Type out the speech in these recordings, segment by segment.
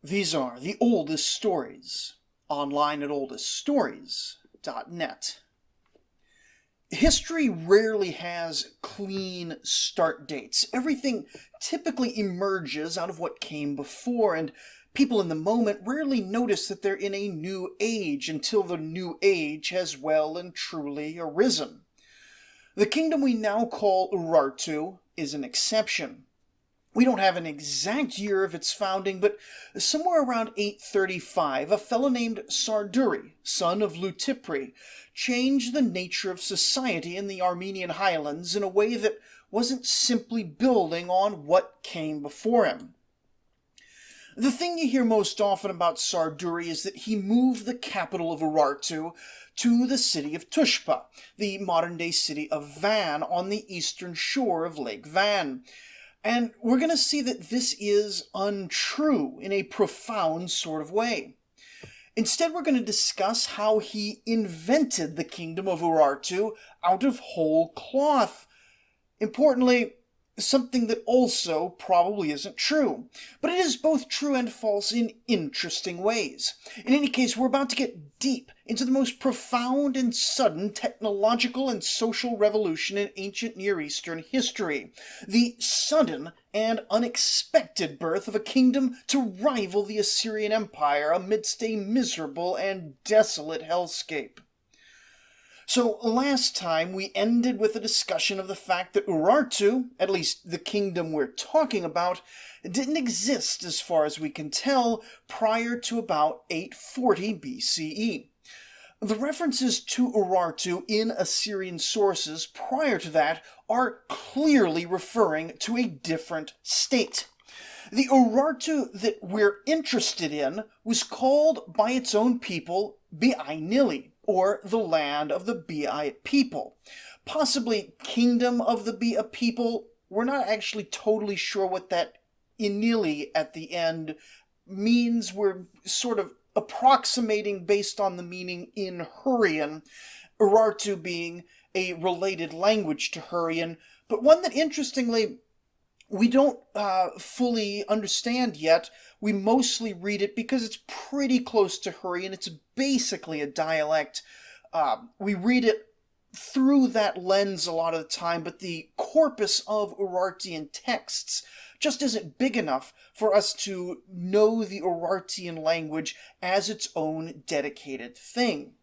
These are the oldest stories, online at oldeststories.net. History rarely has clean start dates. Everything typically emerges out of what came before, and people in the moment rarely notice that they're in a new age until the new age has well and truly arisen. The kingdom we now call Urartu is an exception. We don't have an exact year of its founding, but somewhere around 835, a fellow named Sarduri, son of Lutipri, changed the nature of society in the Armenian highlands in a way that wasn't simply building on what came before him. The thing you hear most often about Sarduri is that he moved the capital of Urartu to the city of Tushpa, the modern-day city of Van on the eastern shore of Lake Van. And we're going to see that this is untrue in a profound sort of way. Instead, we're going to discuss how he invented the Kingdom of Urartu out of whole cloth. Importantly, something that also probably isn't true. But it is both true and false in interesting ways. In any case, we're about to get deep into the most profound and sudden technological and social revolution in ancient Near Eastern history. The sudden and unexpected birth of a kingdom to rival the Assyrian Empire amidst a miserable and desolate hellscape. So last time we ended with a discussion of the fact that Urartu, at least the kingdom we're talking about, didn't exist as far as we can tell prior to about 840 BCE. The references to Urartu in Assyrian sources prior to that are clearly referring to a different state. The Urartu that we're interested in was called by its own people Biainilli, or the land of the Bai people. Possibly kingdom of the Bai people. We're not actually totally sure what that Inili at the end means. We're sort of approximating based on the meaning in Hurrian, Urartu being a related language to Hurrian, but one that interestingly we don't fully understand yet. We mostly read it because it's pretty close to Hurrian. It's basically a dialect. We read it through that lens a lot of the time, but the corpus of Urartian texts just isn't big enough for us to know the Urartian language as its own dedicated thing.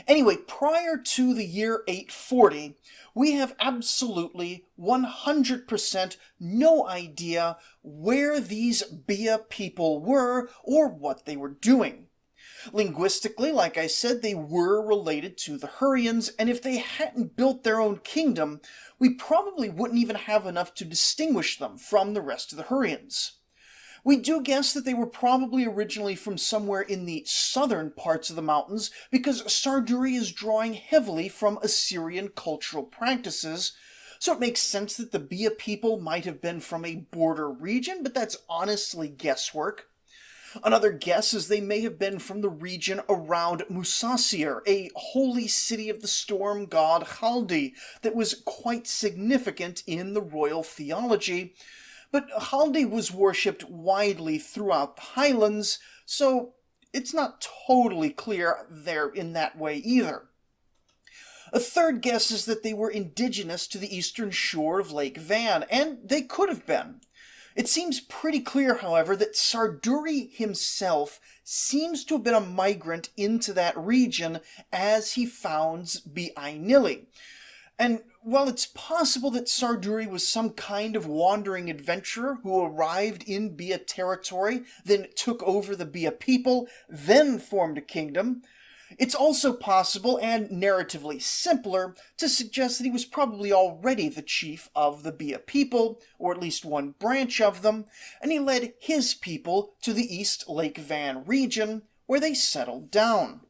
Anyway, prior to the year 840, we have absolutely 100% no idea where these Bai people were or what they were doing. Linguistically, like I said, they were related to the Hurrians, and if they hadn't built their own kingdom, we probably wouldn't even have enough to distinguish them from the rest of the Hurrians. We do guess that they were probably originally from somewhere in the southern parts of the mountains because Sarduri is drawing heavily from Assyrian cultural practices, so it makes sense that the Bai people might have been from a border region, but that's honestly guesswork. Another guess is they may have been from the region around Musasir, a holy city of the storm god Haldi that was quite significant in the royal theology. But Haldi was worshipped widely throughout the highlands, so it's not totally clear there in that way either. A third guess is that they were indigenous to the eastern shore of Lake Van, and they could have been. It seems pretty clear, however, that Sarduri himself seems to have been a migrant into that region as he founds Biainilli. And while it's possible that Sarduri was some kind of wandering adventurer who arrived in Bai territory, then took over the Bai people, then formed a kingdom, it's also possible, and narratively simpler, to suggest that he was probably already the chief of the Bai people, or at least one branch of them, and he led his people to the East Lake Van region, where they settled down.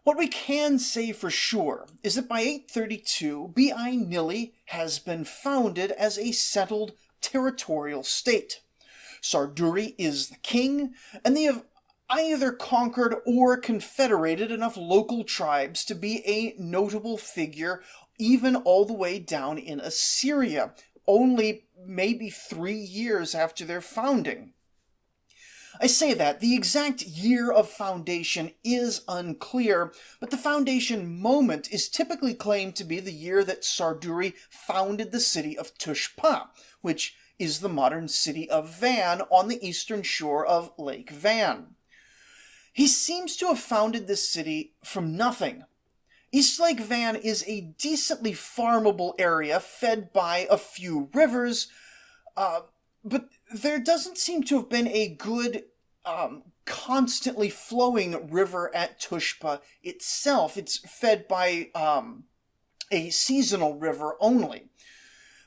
What we can say for sure is that by 832, Biainilli has been founded as a settled territorial state. Sarduri is the king, and they have either conquered or confederated enough local tribes to be a notable figure even all the way down in Assyria, only maybe 3 years after their founding. I say that the exact year of foundation is unclear, but the foundation moment is typically claimed to be the year that Sarduri founded the city of Tushpa, which is the modern city of Van on the eastern shore of Lake Van. He seems to have founded this city from nothing. East Lake Van is a decently farmable area fed by a few rivers, but there doesn't seem to have been a good, constantly flowing river at Tushpa itself. It's fed by a seasonal river only.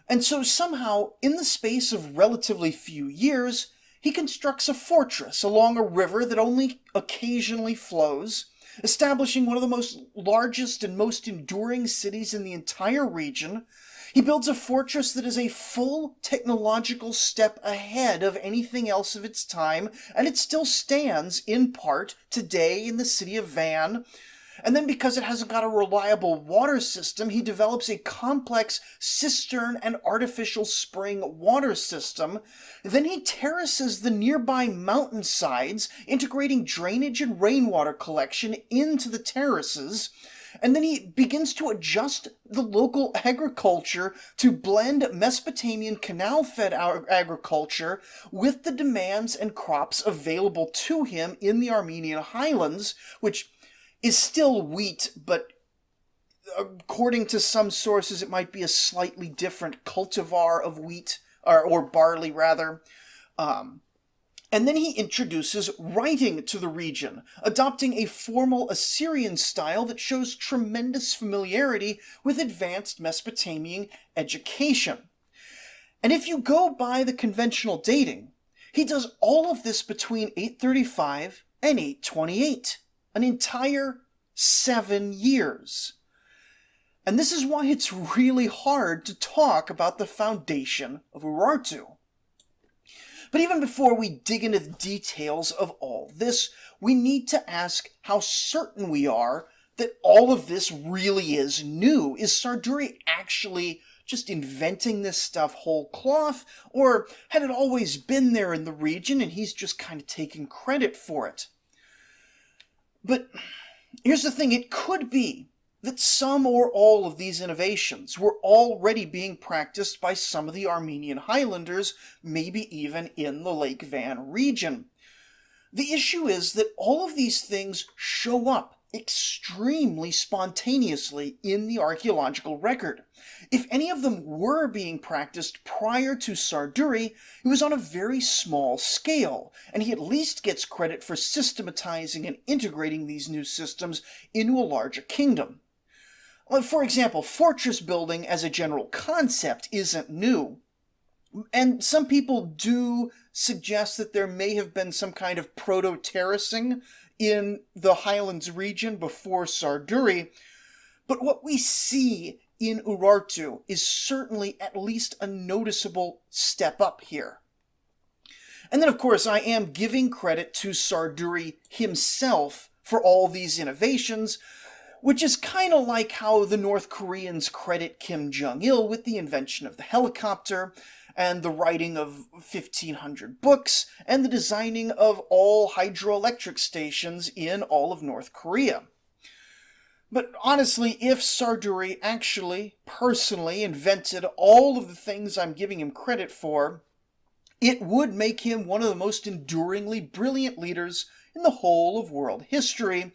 And so somehow, in the space of relatively few years, he constructs a fortress along a river that only occasionally flows, establishing one of the most largest and most enduring cities in the entire region. He builds a fortress that is a full technological step ahead of anything else of its time, and it still stands, in part, today in the city of Van. And then because it hasn't got a reliable water system, he develops a complex cistern and artificial spring water system. Then he terraces the nearby mountainsides, integrating drainage and rainwater collection into the terraces. And then he begins to adjust the local agriculture to blend Mesopotamian canal-fed agriculture with the demands and crops available to him in the Armenian highlands, which is still wheat, but according to some sources it might be a slightly different cultivar of wheat, or barley rather. And then he introduces writing to the region, adopting a formal Assyrian style that shows tremendous familiarity with advanced Mesopotamian education. And if you go by the conventional dating, he does all of this between 835 and 828. An entire 7 years. And this is why it's really hard to talk about the foundation of Urartu. But even before we dig into the details of all this, we need to ask how certain we are that all of this really is new. Is Sarduri actually just inventing this stuff whole cloth, or had it always been there in the region and he's just kind of taking credit for it? But here's the thing, it could be that some or all of these innovations were already being practiced by some of the Armenian highlanders, maybe even in the Lake Van region. The issue is that all of these things show up extremely spontaneously in the archaeological record. If any of them were being practiced prior to Sarduri, it was on a very small scale, and he at least gets credit for systematizing and integrating these new systems into a larger kingdom. For example, fortress building as a general concept isn't new, and some people do suggest that there may have been some kind of proto-terracing in the Highlands region before Sarduri, but what we see in Urartu is certainly at least a noticeable step up here. And then, of course, I am giving credit to Sarduri himself for all these innovations, which is kind of like how the North Koreans credit Kim Jong-il with the invention of the helicopter, and the writing of 1,500 books, and the designing of all hydroelectric stations in all of North Korea. But honestly, if Sarduri actually, personally invented all of the things I'm giving him credit for, it would make him one of the most enduringly brilliant leaders in the whole of world history,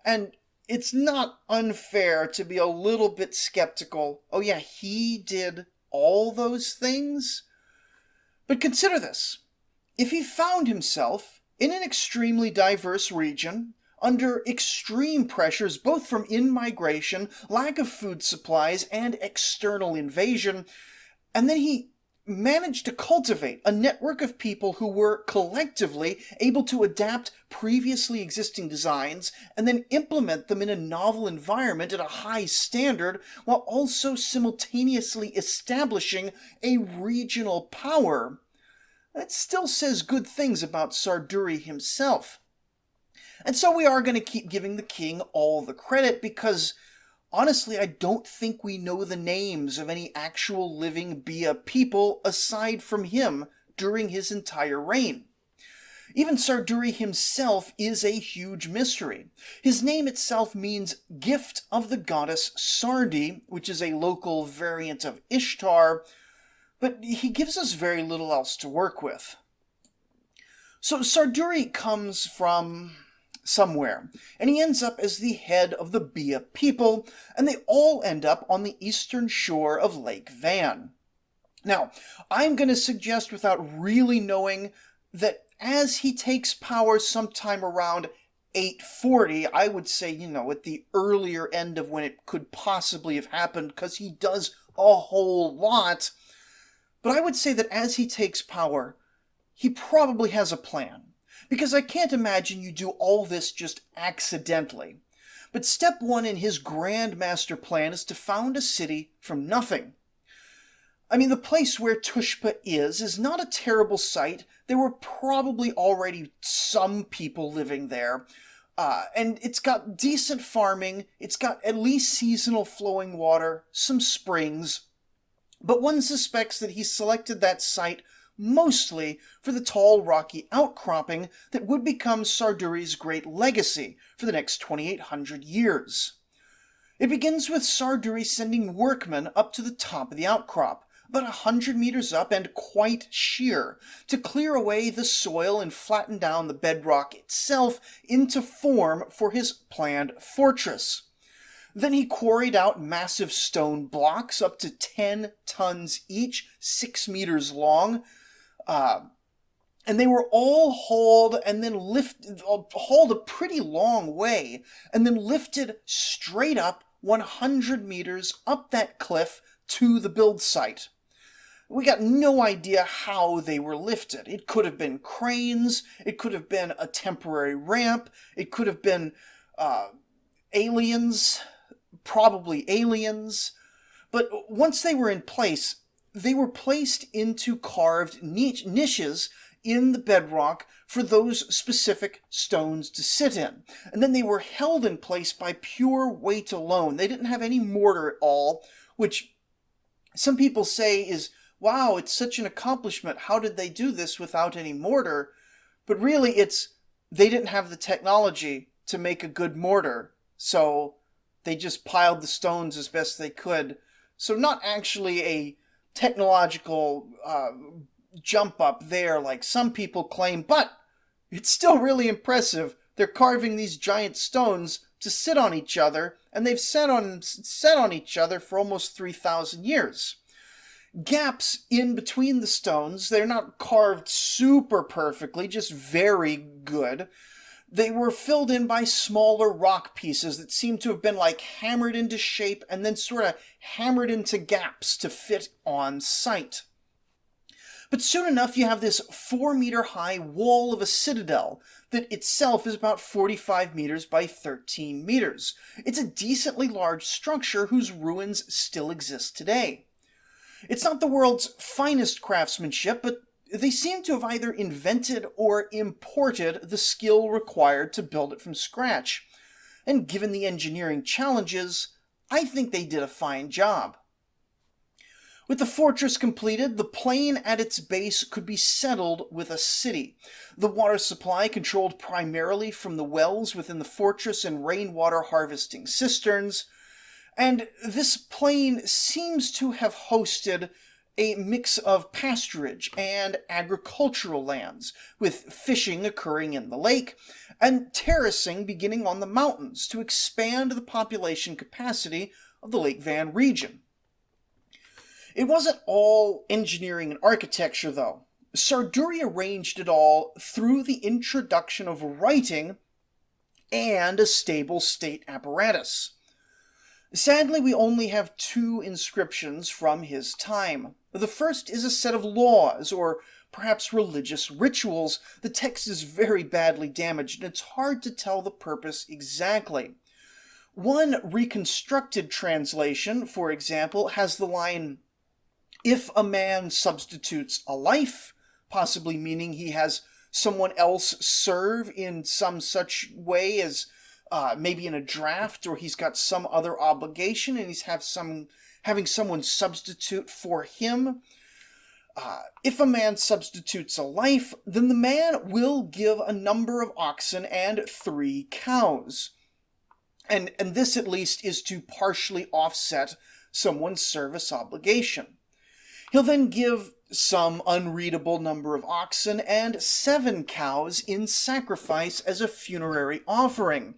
and it's not unfair to be a little bit skeptical. Oh yeah, he did all those things? But consider this. If he found himself in an extremely diverse region, under extreme pressures both from in-migration, lack of food supplies, and external invasion, and then he managed to cultivate a network of people who were collectively able to adapt previously existing designs and then implement them in a novel environment at a high standard, while also simultaneously establishing a regional power. That still says good things about Sarduri himself. And so we are going to keep giving the king all the credit because, honestly, I don't think we know the names of any actual living Bia people aside from him during his entire reign. Even Sarduri himself is a huge mystery. His name itself means gift of the goddess Sardi, which is a local variant of Ishtar, but he gives us very little else to work with. So Sarduri comes from somewhere, and he ends up as the head of the Bia people, and they all end up on the eastern shore of Lake Van. Now, I'm going to suggest, without really knowing, that as he takes power sometime around 840, I would say, at the earlier end of when it could possibly have happened, because he does a whole lot. But I would say that as he takes power, he probably has a plan. Because I can't imagine you do all this just accidentally. But step one in his grand master plan is to found a city from nothing. I mean, the place where Tushpa is not a terrible site. There were probably already some people living there. And it's got decent farming. It's got at least seasonal flowing water, some springs. But one suspects that he selected that site mostly for the tall, rocky outcropping that would become Sarduri's great legacy for the next 2,800 years. It begins with Sarduri sending workmen up to the top of the outcrop, about 100 meters up and quite sheer, to clear away the soil and flatten down the bedrock itself into form for his planned fortress. Then he quarried out massive stone blocks up to 10 tons each, 6 meters long, and they were all hauled and then hauled a pretty long way, and then lifted straight up 100 meters up that cliff to the build site. We got no idea how they were lifted. It could have been cranes, it could have been a temporary ramp, it could have been aliens, probably aliens. But once they were in place, they were placed into carved niches in the bedrock for those specific stones to sit in. And then they were held in place by pure weight alone. They didn't have any mortar at all, which some people say is, wow, it's such an accomplishment. How did they do this without any mortar? But really, they didn't have the technology to make a good mortar, so they just piled the stones as best they could. So not actually a technological jump up there like some people claim, but it's still really impressive. They're carving these giant stones to sit on each other, and they've sat on each other for almost 3,000 years. Gaps in between the stones, they're not carved super perfectly, just very good. They were filled in by smaller rock pieces that seem to have been hammered into shape and then sort of hammered into gaps to fit on site. But soon enough you have this 4-meter high wall of a citadel that itself is about 45 meters by 13 meters. It's a decently large structure whose ruins still exist today. It's not the world's finest craftsmanship, but they seem to have either invented or imported the skill required to build it from scratch. And given the engineering challenges, I think they did a fine job. With the fortress completed, the plain at its base could be settled with a city. The water supply controlled primarily from the wells within the fortress and rainwater harvesting cisterns. And this plain seems to have hosted a mix of pasturage and agricultural lands, with fishing occurring in the lake, and terracing beginning on the mountains to expand the population capacity of the Lake Van region. It wasn't all engineering and architecture, though. Sarduri arranged it all through the introduction of writing and a stable state apparatus. Sadly, we only have 2 inscriptions from his time. The first is a set of laws, or perhaps religious rituals. The text is very badly damaged, and it's hard to tell the purpose exactly. One reconstructed translation, for example, has the line, "If a man substitutes a life," possibly meaning he has someone else serve in some such way as maybe in a draft, or he's got some other obligation and he's having someone substitute for him. If a man substitutes a life, then the man will give a number of oxen and 3 cows. And this at least is to partially offset someone's service obligation. He'll then give some unreadable number of oxen and 7 cows in sacrifice as a funerary offering,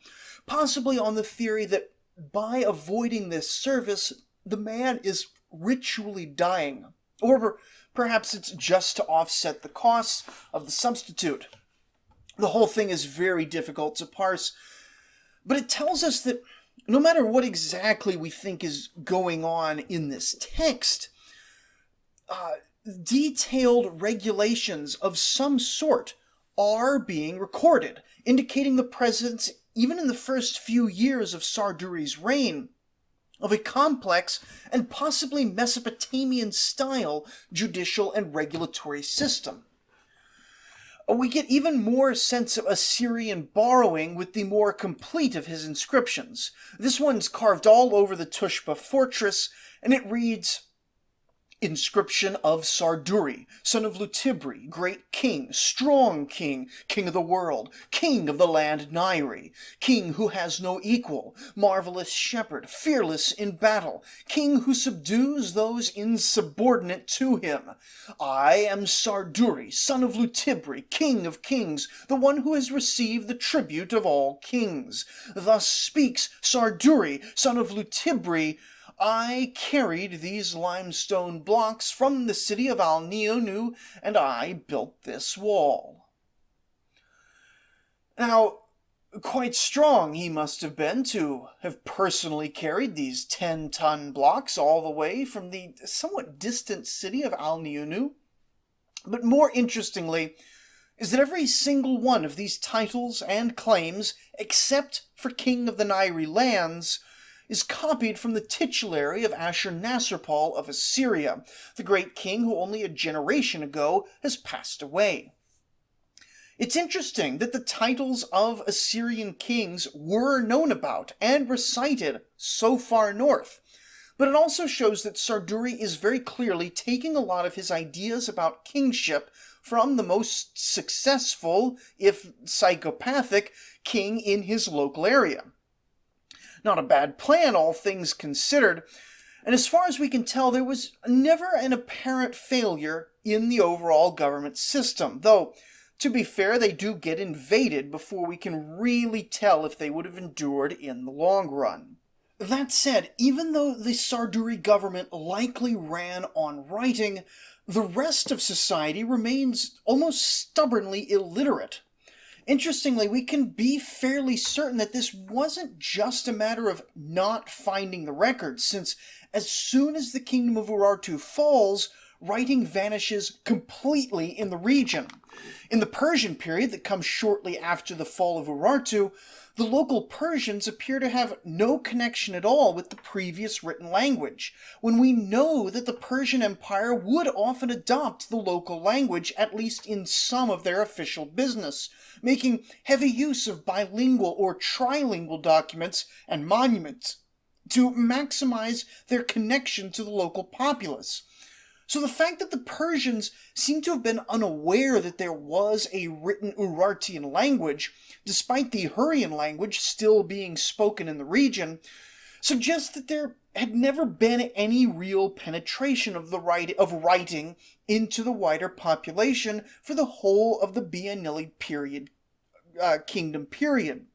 possibly on the theory that by avoiding this service, the man is ritually dying, or perhaps it's just to offset the costs of the substitute. The whole thing is very difficult to parse, but it tells us that no matter what exactly we think is going on in this text, detailed regulations of some sort are being recorded, indicating the presence, even in the first few years of Sarduri's reign, of a complex and possibly Mesopotamian-style judicial and regulatory system. We get even more sense of Assyrian borrowing with the more complete of his inscriptions. This one's carved all over the Tushpa fortress, and it reads, "Inscription of Sarduri, son of Lutipri, great king, strong king, king of the world, king of the land Nairi, king who has no equal, marvelous shepherd, fearless in battle, king who subdues those insubordinate to him. I am Sarduri, son of Lutipri, king of kings, the one who has received the tribute of all kings. Thus speaks Sarduri, son of Lutipri, I carried these limestone blocks from the city of Al-Nionu, and I built this wall." Now, quite strong he must have been to have personally carried these 10-ton blocks all the way from the somewhat distant city of Al-Nionu. But more interestingly is that every single one of these titles and claims, except for King of the Nairi lands, is copied from the titulary of Ashur-Nasirpal of Assyria, the great king who only a generation ago has passed away. It's interesting that the titles of Assyrian kings were known about and recited so far north, but it also shows that Sarduri is very clearly taking a lot of his ideas about kingship from the most successful, if psychopathic, king in his local area. Not a bad plan, all things considered, and as far as we can tell, there was never an apparent failure in the overall government system, though, to be fair, they do get invaded before we can really tell if they would have endured in the long run. That said, even though the Sarduri government likely ran on writing, the rest of society remains almost stubbornly illiterate. Interestingly, we can be fairly certain that this wasn't just a matter of not finding the records, since as soon as the Kingdom of Urartu falls, writing vanishes completely in the region. In the Persian period that comes shortly after the fall of Urartu, the local Persians appear to have no connection at all with the previous written language, when we know that the Persian Empire would often adopt the local language, at least in some of their official business, making heavy use of bilingual or trilingual documents and monuments to maximize their connection to the local populace. So the fact that the Persians seem to have been unaware that there was a written Urartian language, despite the Hurrian language still being spoken in the region, suggests that there had never been any real penetration of writing into the wider population for the whole of the Biainilli kingdom period.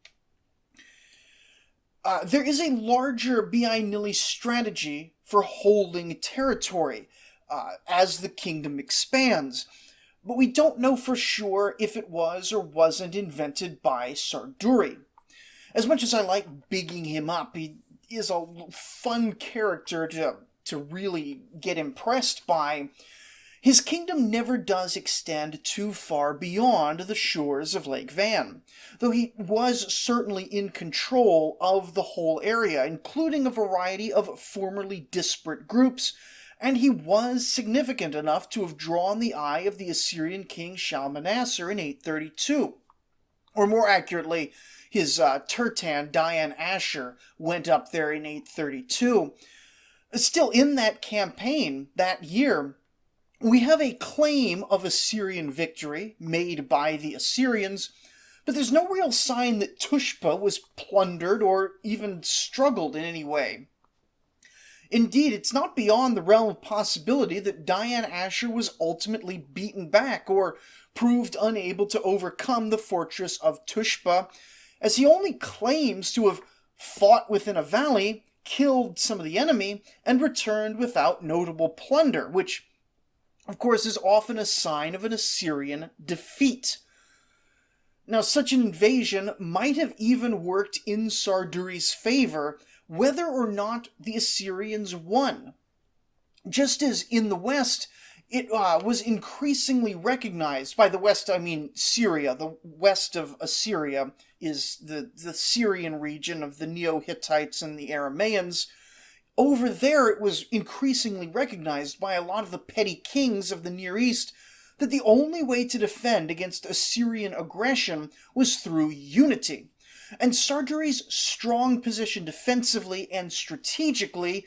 There is a larger Biainilli strategy for holding territory as the kingdom expands, but we don't know for sure if it was or wasn't invented by Sarduri. As much as I like bigging him up, he is a fun character to really get impressed by. His kingdom never does extend too far beyond the shores of Lake Van, though he was certainly in control of the whole area, including a variety of formerly disparate groups, and he was significant enough to have drawn the eye of the Assyrian king Shalmaneser in 832. Or more accurately, his tertan Dian Asher went up there in 832. Still, in that campaign, that year, We have a claim of Assyrian victory made by the Assyrians, but there's no real sign that Tushpa was plundered or even struggled in any way. Indeed, it's not beyond the realm of possibility that Dayan-Ashur was ultimately beaten back or proved unable to overcome the fortress of Tushpa, as he only claims to have fought within a valley, killed some of the enemy, and returned without notable plunder, which, of course, is often a sign of an Assyrian defeat. Now, such an invasion might have even worked in Sarduri's favor, whether or not the Assyrians won. Just as in the West, it was increasingly recognized. By the West, I mean Syria. The west of Assyria is the Syrian region of the Neo-Hittites and the Aramaeans. Over there, it was increasingly recognized by a lot of the petty kings of the Near East that the only way to defend against Assyrian aggression was through unity. And Sarduri's strong position defensively and strategically,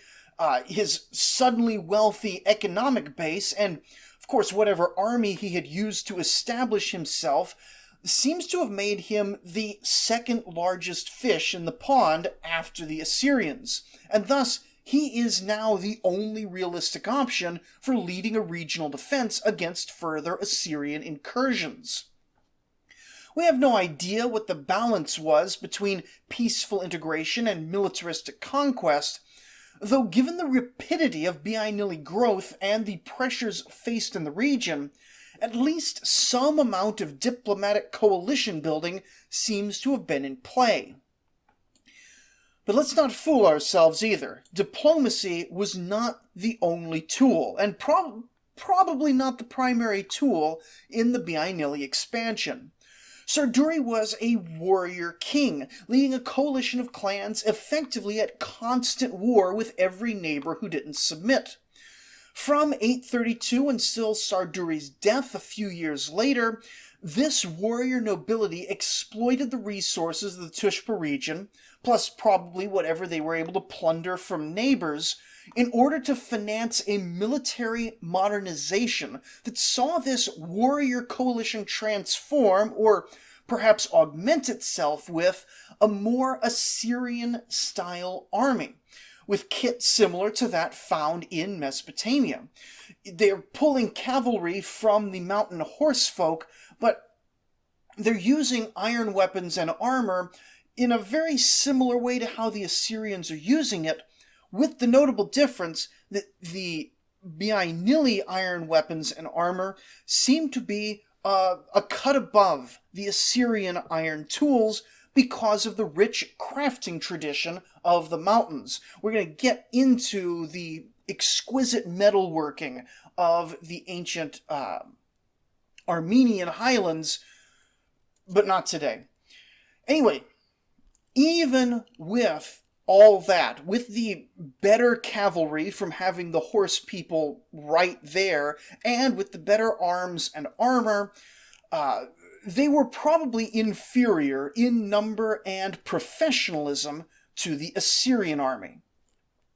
his suddenly wealthy economic base, and of course whatever army he had used to establish himself, seems to have made him the second largest fish in the pond after the Assyrians, and thus he is now the only realistic option for leading a regional defense against further Assyrian incursions. We have no idea what the balance was between peaceful integration and militaristic conquest, though given the rapidity of Biainilli growth and the pressures faced in the region, at least some amount of diplomatic coalition building seems to have been in play. But let's not fool ourselves either. Diplomacy was not the only tool, and probably not the primary tool in the Biainilli expansion. Sarduri was a warrior king, leading a coalition of clans effectively at constant war with every neighbor who didn't submit. From 832 until Sarduri's death a few years later, this warrior nobility exploited the resources of the Tushpa region, plus probably whatever they were able to plunder from neighbors, in order to finance a military modernization that saw this warrior coalition transform, or perhaps augment itself with, a more Assyrian-style army, with kit similar to that found in Mesopotamia. They're pulling cavalry from the mountain horsefolk, but they're using iron weapons and armor in a very similar way to how the Assyrians are using it, with the notable difference that the Biainilli iron weapons and armor seem to be a cut above the Assyrian iron tools because of the rich crafting tradition of the mountains. We're going to get into the exquisite metalworking of the ancient Armenian highlands, but not today. Anyway, even with all that, with the better cavalry from having the horse people right there, and with the better arms and armor, they were probably inferior in number and professionalism to the Assyrian army.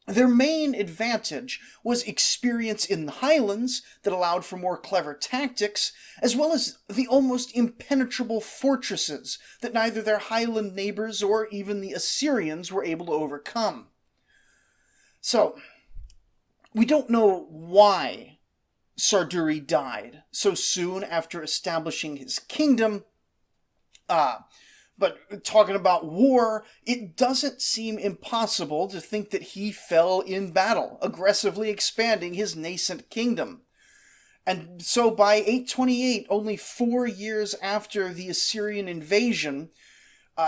Their main advantage was experience in the highlands that allowed for more clever tactics, as well as the almost impenetrable fortresses that neither their highland neighbors or even the Assyrians were able to overcome. So, we don't know why Sarduri died so soon after establishing his kingdom, but talking about war, it doesn't seem impossible to think that he fell in battle, aggressively expanding his nascent kingdom. And so by 828, only 4 years after the Assyrian invasion,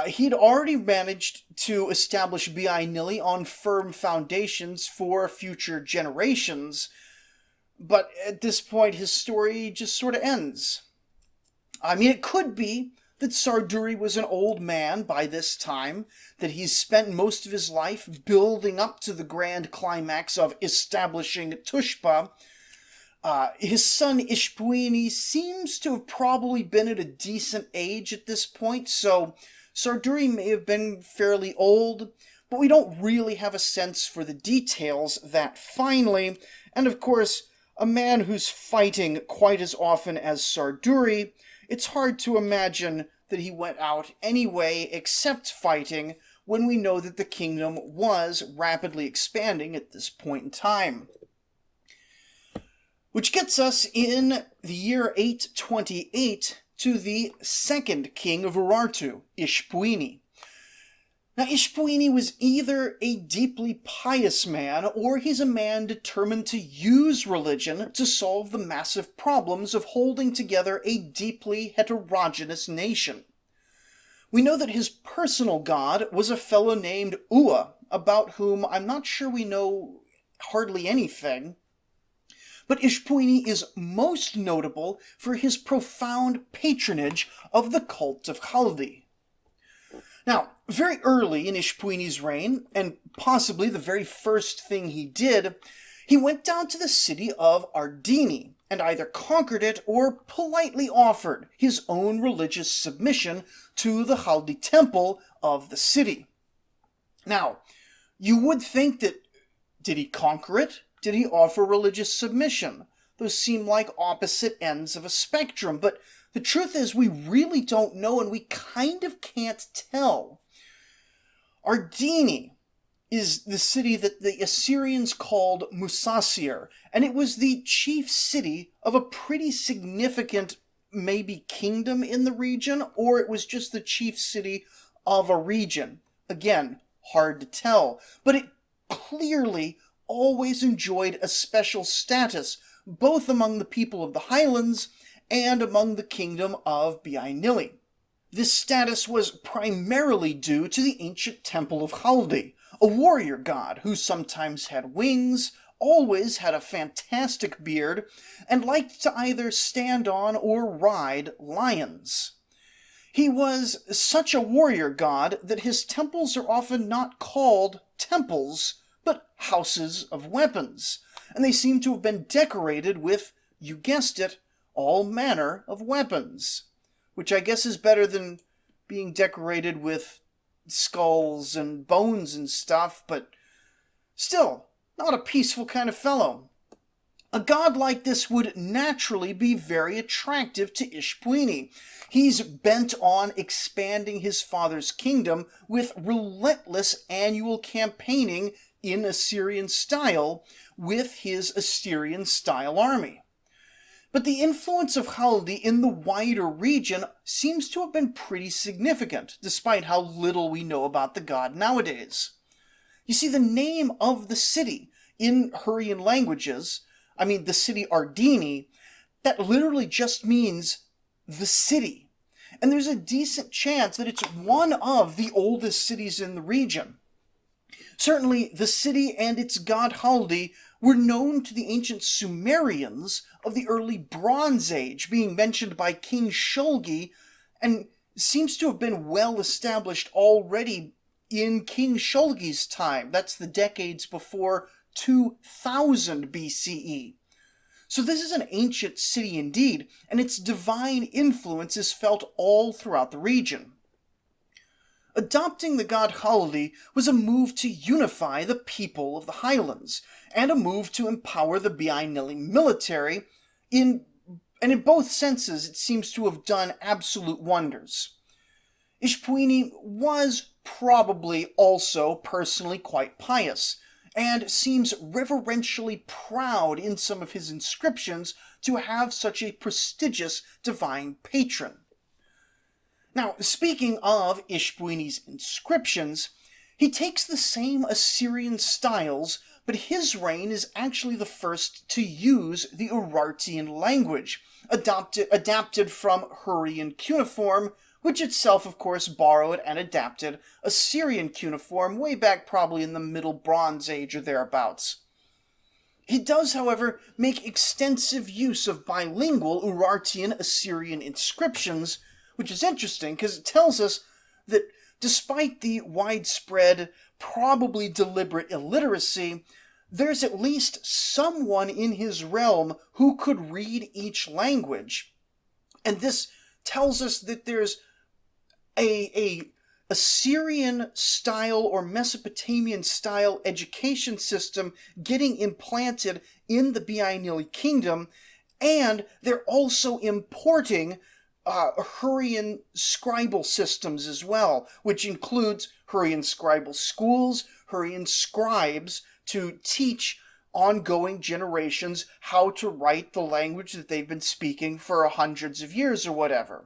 he'd already managed to establish Biainilli on firm foundations for future generations. But at this point, his story just sort of ends. I mean, it could be that Sarduri was an old man by this time, that he's spent most of his life building up to the grand climax of establishing Tushpa. His son Ishpuini seems to have probably been at a decent age at this point, so Sarduri may have been fairly old, but we don't really have a sense for the details that finely, and of course, a man who's fighting quite as often as Sarduri, it's hard to imagine that he went out anyway except fighting when we know that the kingdom was rapidly expanding at this point in time. Which gets us in the year 828 to the second king of Urartu, Ishpuini. Now, Ishpuini was either a deeply pious man, or he's a man determined to use religion to solve the massive problems of holding together a deeply heterogeneous nation. We know that his personal god was a fellow named Ua, about whom I'm not sure we know hardly anything. But Ishpuini is most notable for his profound patronage of the cult of Haldi. Now, very early in Ishpuini's reign, and possibly the very first thing he did, he went down to the city of Ardini and either conquered it or politely offered his own religious submission to the Haldi temple of the city. Now, you would think that, did he conquer it? Did he offer religious submission? Those seem like opposite ends of a spectrum, but the truth is we really don't know, and we kind of can't tell. Ardini is the city that the Assyrians called Musasir, and it was the chief city of a pretty significant, maybe kingdom in the region, or it was just the chief city of a region. Again, hard to tell, but it clearly always enjoyed a special status, both among the people of the highlands and among the kingdom of Biainilli. This status was primarily due to the ancient temple of Haldi, a warrior god who sometimes had wings, always had a fantastic beard, and liked to either stand on or ride lions. He was such a warrior god that his temples are often not called temples, but houses of weapons, and they seem to have been decorated with, you guessed it, all manner of weapons, which I guess is better than being decorated with skulls and bones and stuff, but still, not a peaceful kind of fellow. A god like this would naturally be very attractive to Ishpuini. He's bent on expanding his father's kingdom with relentless annual campaigning in Assyrian style with his Assyrian-style army. But the influence of Haldi in the wider region seems to have been pretty significant, despite how little we know about the god nowadays. You see, the name of the city in Hurrian languages, the city Ardini, that literally just means the city. And there's a decent chance that it's one of the oldest cities in the region. Certainly, the city and its god Haldi were known to the ancient Sumerians of the early Bronze Age, being mentioned by King Shulgi, and seems to have been well established already in King Shulgi's time. That's the decades before 2000 BCE. So this is an ancient city indeed, and its divine influence is felt all throughout the region. Adopting the god Haldi was a move to unify the people of the highlands, and a move to empower the Biainilli military, and in both senses it seems to have done absolute wonders. Ishpuini was probably also personally quite pious, and seems reverentially proud in some of his inscriptions to have such a prestigious divine patron. Now, speaking of Ishpuini's inscriptions, he takes the same Assyrian styles, but his reign is actually the first to use the Urartian language, adapted from Hurrian cuneiform, which itself, of course, borrowed and adapted Assyrian cuneiform way back probably in the Middle Bronze Age or thereabouts. He does, however, make extensive use of bilingual Urartian Assyrian inscriptions, which is interesting because it tells us that despite the widespread, probably deliberate illiteracy, there's at least someone in his realm who could read each language. And this tells us that there's a Assyrian style or Mesopotamian style education system getting implanted in the Biainilli kingdom, and they're also importing Hurrian scribal systems as well, which includes Hurrian scribal schools, Hurrian scribes to teach ongoing generations how to write the language that they've been speaking for hundreds of years or whatever.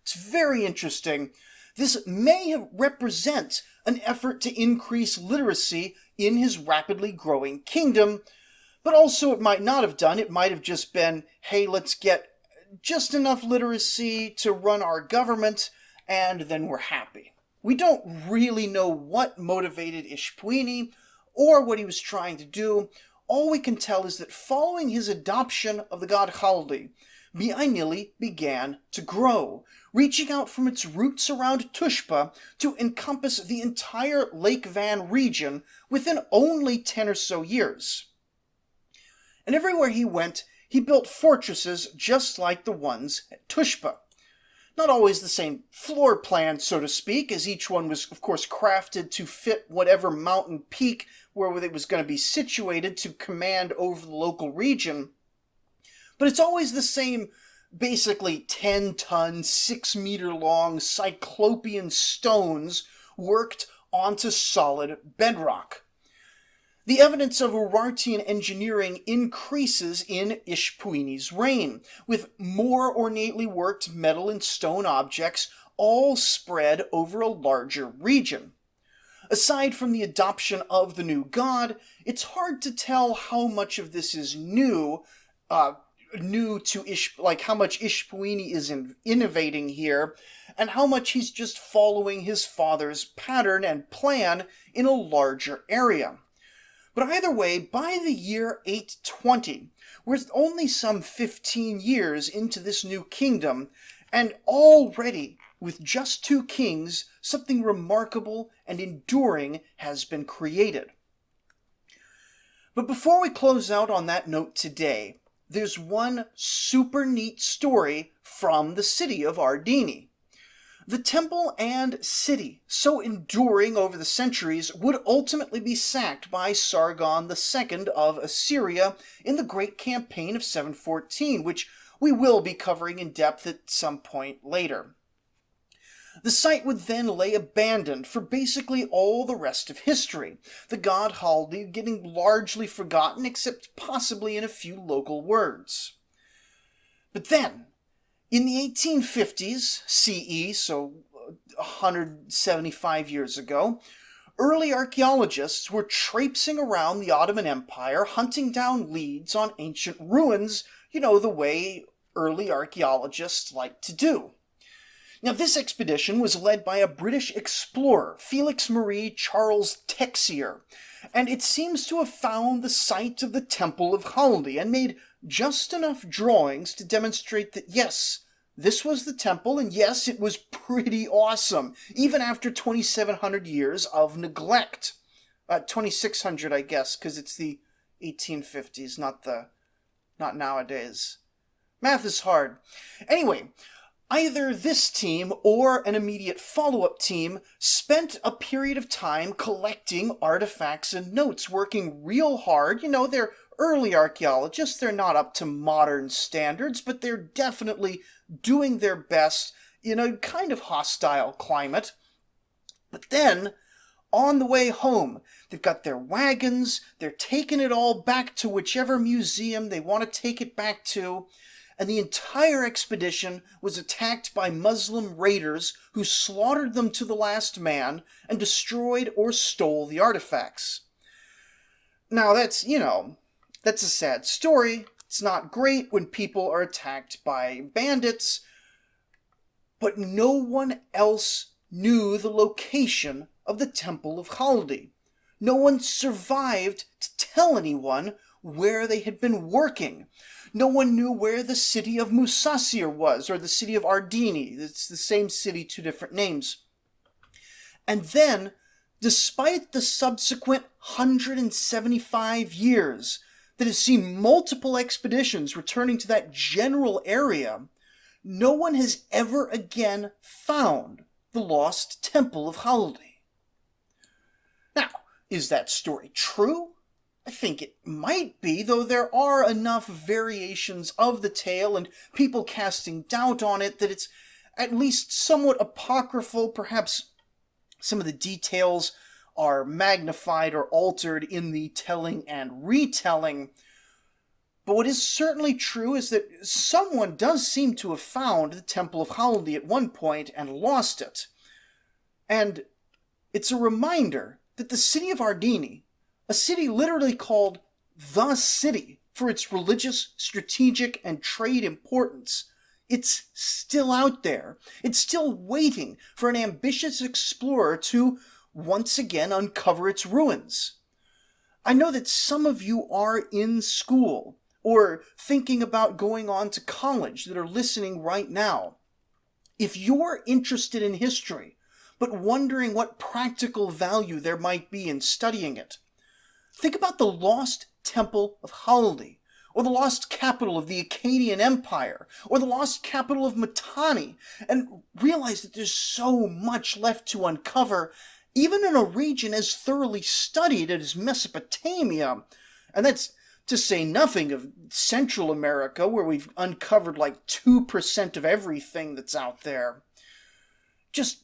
It's very interesting. This may represent an effort to increase literacy in his rapidly growing kingdom, but also it might not have done. It might have just been, hey, let's get just enough literacy to run our government, and then we're happy. We don't really know what motivated Ishpuini or what he was trying to do. All we can tell is that following his adoption of the god Haldi, Biainilli began to grow, reaching out from its roots around Tushpa to encompass the entire Lake Van region within only 10 or so years. And everywhere he went, he built fortresses just like the ones at Tushpa. Not always the same floor plan, so to speak, as each one was, of course, crafted to fit whatever mountain peak where it was going to be situated to command over the local region. But it's always the same, basically 10-ton, 6-meter-long cyclopean stones worked onto solid bedrock. The evidence of Urartian engineering increases in Ishpuini's reign, with more ornately worked metal and stone objects all spread over a larger region. Aside from the adoption of the new god, it's hard to tell how much of this is new to how much Ishpuini is innovating here, and how much he's just following his father's pattern and plan in a larger area. But either way, by the year 820, we're only some 15 years into this new kingdom, and already, with just 2 kings, something remarkable and enduring has been created. But before we close out on that note today, there's one super neat story from the city of Ardini. The temple and city, so enduring over the centuries, would ultimately be sacked by Sargon II of Assyria in the Great Campaign of 714, which we will be covering in depth at some point later. The site would then lay abandoned for basically all the rest of history, the god Haldi getting largely forgotten except possibly in a few local words. But then, in the 1850s CE, so 175 years ago, early archaeologists were traipsing around the Ottoman Empire hunting down leads on ancient ruins, the way early archaeologists like to do. Now, this expedition was led by a British explorer, Felix Marie Charles Texier, and it seems to have found the site of the Temple of Haldi and made just enough drawings to demonstrate that, yes, this was the temple, and yes, it was pretty awesome, even after 2,700 years of neglect. 2,600, I guess, because it's the 1850s, not nowadays. Math is hard. Anyway, either this team or an immediate follow-up team spent a period of time collecting artifacts and notes, working real hard. They're early archaeologists, they're not up to modern standards, but they're definitely doing their best in a kind of hostile climate. But then, on the way home, they've got their wagons, they're taking it all back to whichever museum they want to take it back to, and the entire expedition was attacked by Muslim raiders who slaughtered them to the last man and destroyed or stole the artifacts. Now that's a sad story. It's not great when people are attacked by bandits, but no one else knew the location of the Temple of Haldi. No one survived to tell anyone where they had been working. No one knew where the city of Musasir was, or the city of Ardini. It's the same city, 2 different names. And then, despite the subsequent 175 years that has seen multiple expeditions returning to that general area, no one has ever again found the lost temple of Haldi. Now, is that story true? I think it might be, though there are enough variations of the tale and people casting doubt on it that it's at least somewhat apocryphal. Perhaps some of the details are magnified or altered in the telling and retelling. But what is certainly true is that someone does seem to have found the Temple of Haldi at one point and lost it. And it's a reminder that the city of Ardini, a city literally called the city for its religious, strategic, and trade importance, it's still out there. It's still waiting for an ambitious explorer to once again uncover its ruins. I know that some of you are in school or thinking about going on to college that are listening right now. If you're interested in history, but wondering what practical value there might be in studying it, think about the lost Temple of Haldi, or the lost capital of the Akkadian Empire, or the lost capital of Mitanni, and realize that there's so much left to uncover, even in a region as thoroughly studied as Mesopotamia. And that's to say nothing of Central America, where we've uncovered like 2% of everything that's out there. Just,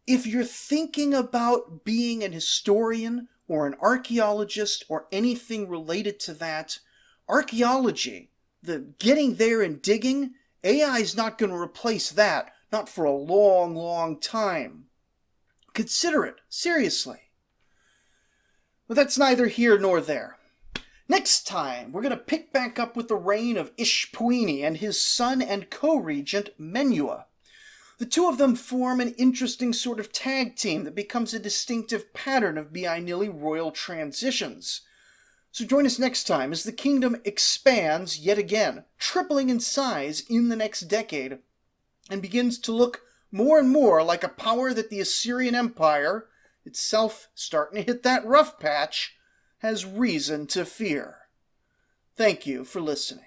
if you're thinking about being an historian or an archaeologist or anything related to that, archaeology, the getting there and digging, AI is not going to replace that, not for a long, long time. Consider it, seriously. But that's neither here nor there. Next time, we're going to pick back up with the reign of Ishpuini and his son and co-regent Menua. The two of them form an interesting sort of tag team that becomes a distinctive pattern of Biainilli royal transitions. So join us next time as the kingdom expands yet again, tripling in size in the next decade, and begins to look more and more like a power that the Assyrian Empire, itself starting to hit that rough patch, has reason to fear. Thank you for listening.